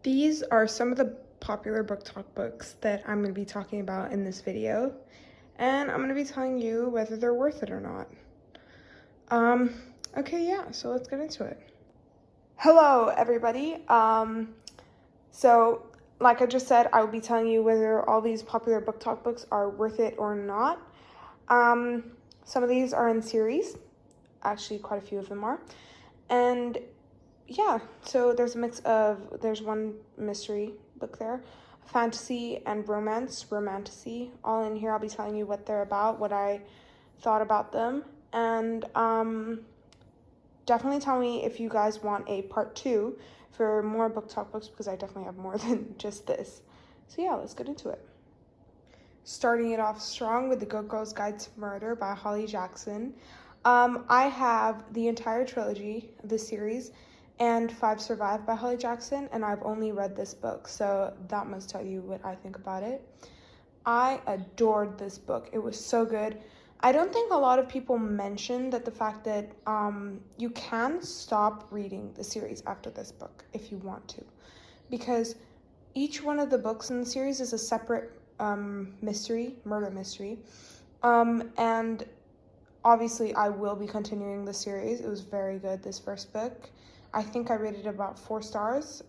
These are some of the popular book talk books that I'm going to be talking about in this video, and I'm going to be telling you whether they're worth it or not. Okay, yeah, so let's get into it. Hello, everybody. So like I just said, I will be telling you whether all these popular book talk books are worth it or not. Some of these are in series. Actually, quite a few of them are. And yeah, so there's a mix of, there's one mystery book there, fantasy and romance, romantasy, all in here. I'll be telling you what they're about, what I thought about them, and definitely tell me if you guys want a part 2 for more book talk books, because I definitely have more than just this. So yeah, let's get into it. Starting it off strong with The Good Girl's Guide to Murder by Holly Jackson. I have the entire trilogy of this series and 5 Survive by Holly Jackson, and I've only read this book, so that must tell you what I think about it. I adored this book. It was so good. I don't think a lot of people mention that the fact that you can stop reading the series after this book if you want to, because each one of the books in the series is a separate murder mystery, and obviously I will be continuing the series. It was very good, this first book. I think I rated it about 4 stars.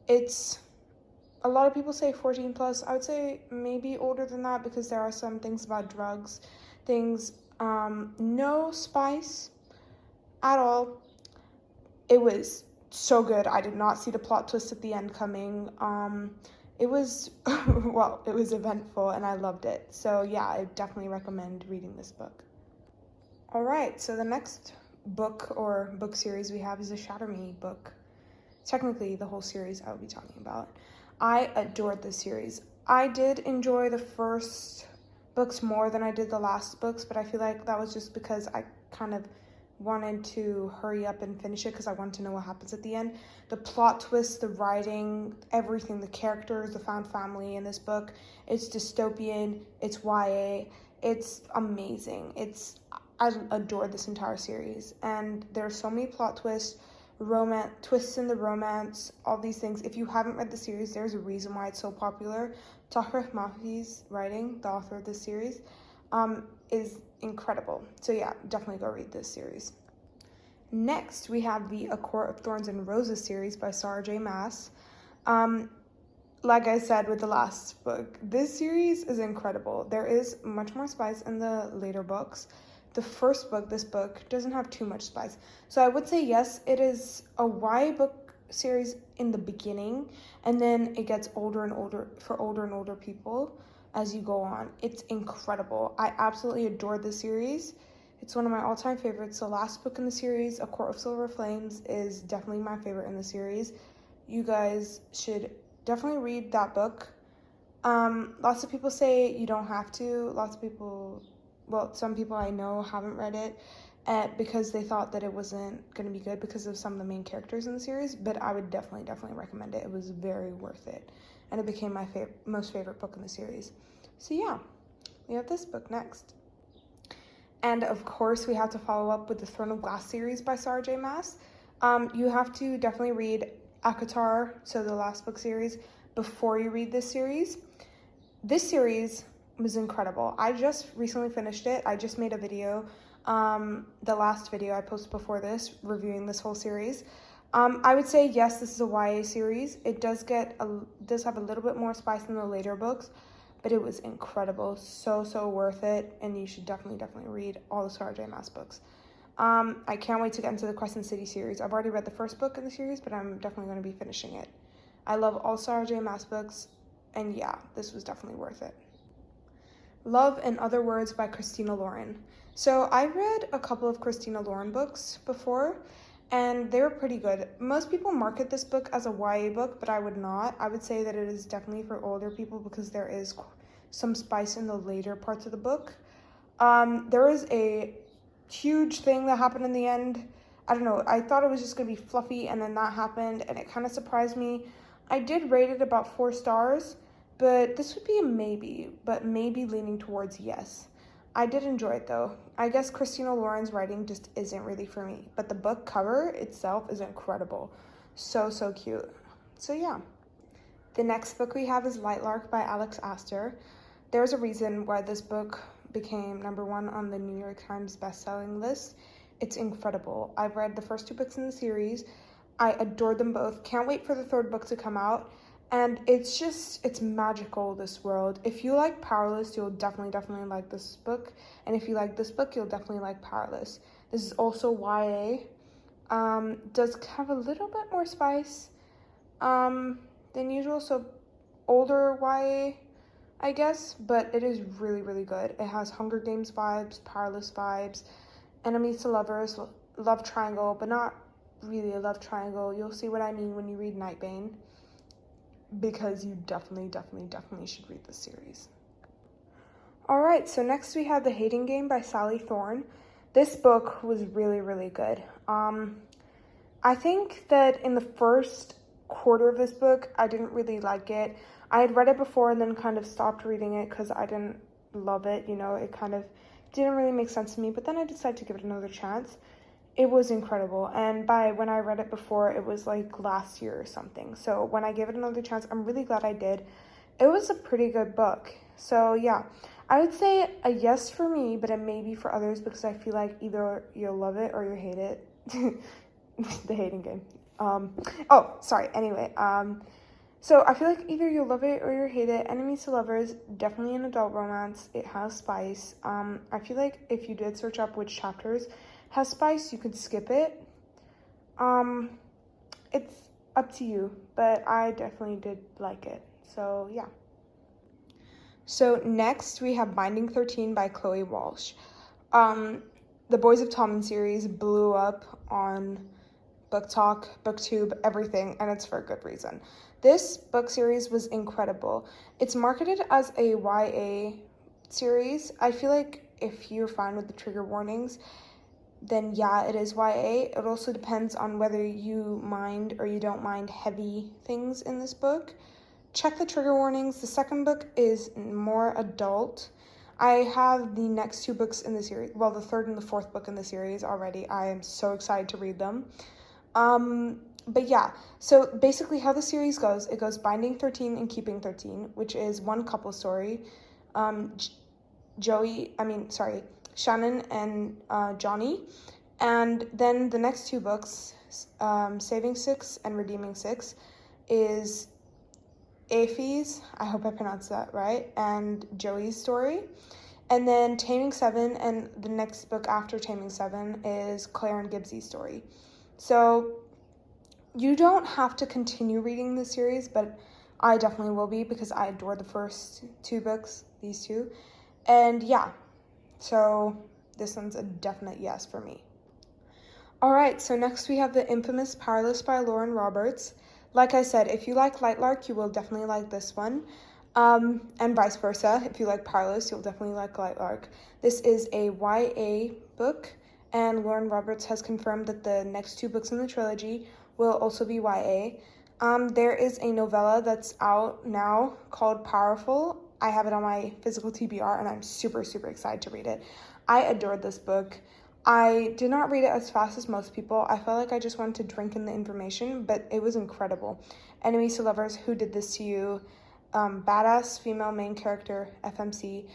It's, a lot of people say 14 plus. I would say maybe older than that, because there are some things about drugs, things, no spice at all. It was so good. I did not see the plot twist at the end coming. It was, well, it was eventful and I loved it. So yeah, I definitely recommend reading this book. All right, so the next book or book series we have is a Shatter Me book. Technically, the whole series I will be talking about. I adored this series. I did enjoy the first books more than I did the last books, but I feel like that was just because I kind of wanted to hurry up and finish it because I wanted to know what happens at the end. The plot twist, the writing, everything, the characters, the found family in this book, it's dystopian, it's YA, it's amazing. I adore this entire series, and there's so many plot twists, twists in the romance, all these things. If you haven't read the series, there's a reason why it's so popular. Tahir Mafi's writing, the author of this series, is incredible. So yeah, definitely go read this series. Next, we have the A Court of Thorns and Roses series by Sarah J. Maas. Like I said with the last book, this series is incredible. There is much more spice in the later books. The first book, this book, doesn't have too much spice. So I would say yes, it is a YA book series in the beginning, and then it gets older and older for older and older people as you go on. It's incredible. I absolutely adore this series. It's one of my all-time favorites. The last book in the series, A Court of Silver Flames, is definitely my favorite in the series. You guys should definitely read that book. Lots of people say you don't have to. Lots of people, well, some people I know haven't read it because they thought that it wasn't going to be good because of some of the main characters in the series, but I would definitely recommend it. It was very worth it, and it became my most favorite book in the series. So yeah, we have this book next. And of course, we have to follow up with the Throne of Glass series by Sarah J. Maas. You have to definitely read ACOTAR, so the last book series, before you read this series. This series was incredible. I just recently finished it. I just made a video, the last video I posted before this, reviewing this whole series. I would say yes, this is a YA series. It does have a little bit more spice than the later books, but it was incredible. So worth it, and you should definitely read all the Sarah J. Maas books. I can't wait to get into the Crescent City series. I've already read the first book in the series, but I'm definitely going to be finishing it. I love all Sarah J. Maas books, and yeah, this was definitely worth it. Love and Other Words by Christina Lauren. So I read a couple of Christina Lauren books before, and they were pretty good. Most people market this book as a YA book, but I would not. I would say that it is definitely for older people because there is some spice in the later parts of the book. There is a huge thing that happened in the end. I don't know, I thought it was just gonna be fluffy, and then that happened, and it kind of surprised me. I did rate it about 4 stars, but this would be a maybe, but maybe leaning towards yes. I did enjoy it though. I guess Christina Lauren's writing just isn't really for me, but the book cover itself is incredible. So cute. So yeah. The next book we have is Lightlark by Alex Astor. There's a reason why this book became #1 on the New York Times bestselling list. It's incredible. I've read the first 2 books in the series. I adored them both. Can't wait for the 3rd book to come out. And it's magical, this world. If you like Powerless, you'll definitely like this book. And if you like this book, you'll definitely like Powerless. This is also YA. Does have a little bit more spice than usual, so older YA, I guess, but it is really good. It has Hunger Games vibes, Powerless vibes, enemies to lovers, love triangle, but not really a love triangle. You'll see what I mean when you read Nightbane, because you definitely should read this series. Alright, so next we have The Hating Game by Sally Thorne. This book was really good. I think that in the first quarter of this book, I didn't really like it. I had read it before and then kind of stopped reading it because I didn't love it. You know, it kind of didn't really make sense to me, but then I decided to give it another chance. It was incredible, and by when I read it before, it was like last year or something. So when I gave it another chance, I'm really glad I did. It was a pretty good book. So yeah, I would say a yes for me, but a maybe for others, because I feel like either you'll love it or you'll hate it. The Hating Game. Anyway, so I feel like either you'll love it or you'll hate it. Enemies to lovers, definitely an adult romance. It has spice. I feel like if you did search up which chapters has spice, you could skip it. It's up to you, but I definitely did like it. So yeah. So next we have Binding 13 by Chloe Walsh. The Boys of Tommen series blew up on BookTok, BookTube, everything, and it's for a good reason. This book series was incredible. It's marketed as a YA series. I feel like if you're fine with the trigger warnings, then yeah, it is YA. It also depends on whether you mind or you don't mind heavy things in this book. Check the trigger warnings. The second book is more adult. I have the next 2 books in the series, well, the 3rd and the 4th book in the series already. I am so excited to read them. But yeah, so basically how the series goes, it goes Binding 13 and Keeping 13, which is one couple story. Shannon and Johnny. And then the next 2 books, Saving 6 and Redeeming 6, is Afy's, I hope I pronounced that right, and Joey's story. And then Taming 7, and the next book after Taming 7 is Claire and Gibbsy's story. So you don't have to continue reading the series, but I definitely will be, because I adore the first 2 books, these 2. And yeah, so this one's a definite yes for me. Alright, so next we have the infamous Powerless by Lauren Roberts. Like I said, if you like Lightlark, you will definitely like this one. And vice versa. If you like Powerless, you'll definitely like Lightlark. This is a YA book, and Lauren Roberts has confirmed that the next 2 books in the trilogy will also be YA. There is a novella that's out now called Powerful. I have it on my physical TBR, and I'm super excited to read it. I adored this book. I did not read it as fast as most people. I felt like I just wanted to drink in the information, but it was incredible. Enemies to lovers, who did this to you? Badass female main character, FMC.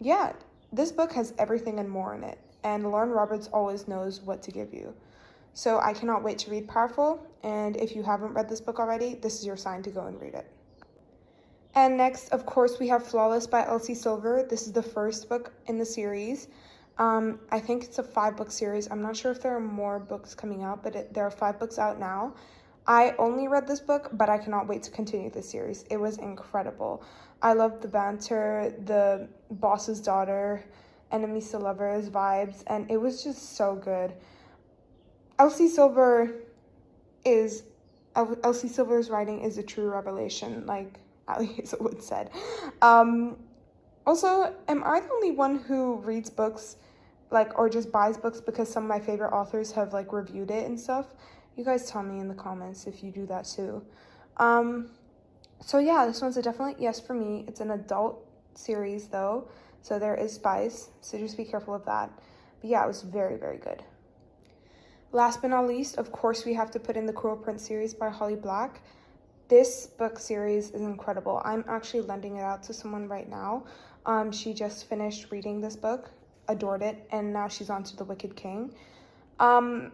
Yeah, this book has everything and more in it, and Lauren Roberts always knows what to give you. So I cannot wait to read Powerful, and if you haven't read this book already, this is your sign to go and read it. And next, of course, we have Flawless by Elsie Silver. This is the first book in the series. I think it's a 5-book series. I'm not sure if there are more books coming out, but there are 5 books out now. I only read this book, but I cannot wait to continue this series. It was incredible. I loved the banter, the boss's daughter, enemies to lovers vibes, and it was just so good. Elsie Silver's writing is a true revelation, like Ali Hazelwood said. Also, am I the only one who reads books, or just buys books because some of my favorite authors have, reviewed it and stuff? You guys tell me in the comments if you do that too. So yeah, this one's a definite yes for me. It's an adult series though, so there is spice, so just be careful of that. But yeah, it was very good. Last but not least, of course, we have to put in the Cruel Prince series by Holly Black. This book series is incredible. I'm actually lending it out to someone right now. She just finished reading this book, adored it, and now she's on to The Wicked King. YA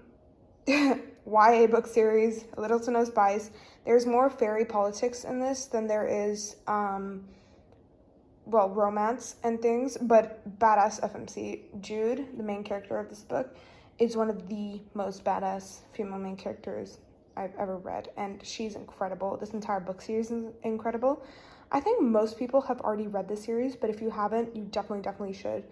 book series, little to no spice. There's more fairy politics in this than there is, well, romance and things, but badass FMC. Jude, the main character of this book, is one of the most badass female main characters I've ever read, and she's incredible. This entire book series is incredible. I think most people have already read this series, but if you haven't, you definitely should.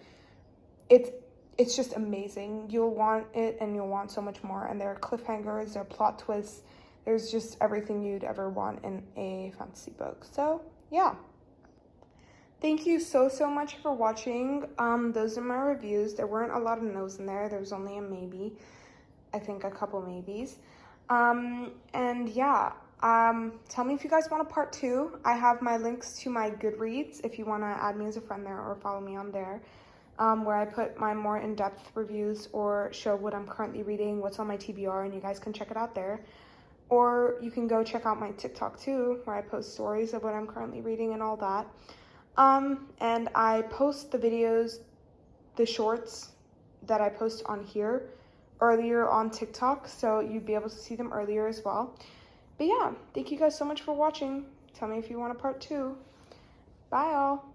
It's just amazing. You'll want it, and you'll want so much more, and there are cliffhangers, there are plot twists, there's just everything you'd ever want in a fantasy book. So yeah, thank you so much for watching. Those are my reviews. There weren't a lot of no's in there. There was only a maybe, I think a couple maybes. And yeah, tell me if you guys want a part 2. I have my links to my Goodreads if you want to add me as a friend there or follow me on there, where I put my more in-depth reviews or show what I'm currently reading, what's on my TBR, and you guys can check it out there. Or you can go check out my TikTok too, where I post stories of what I'm currently reading and all that. And I post the videos, the shorts that I post on here earlier on TikTok, so you'd be able to see them earlier as well. But yeah, thank you guys so much for watching. Tell me if you want a part 2. Bye all.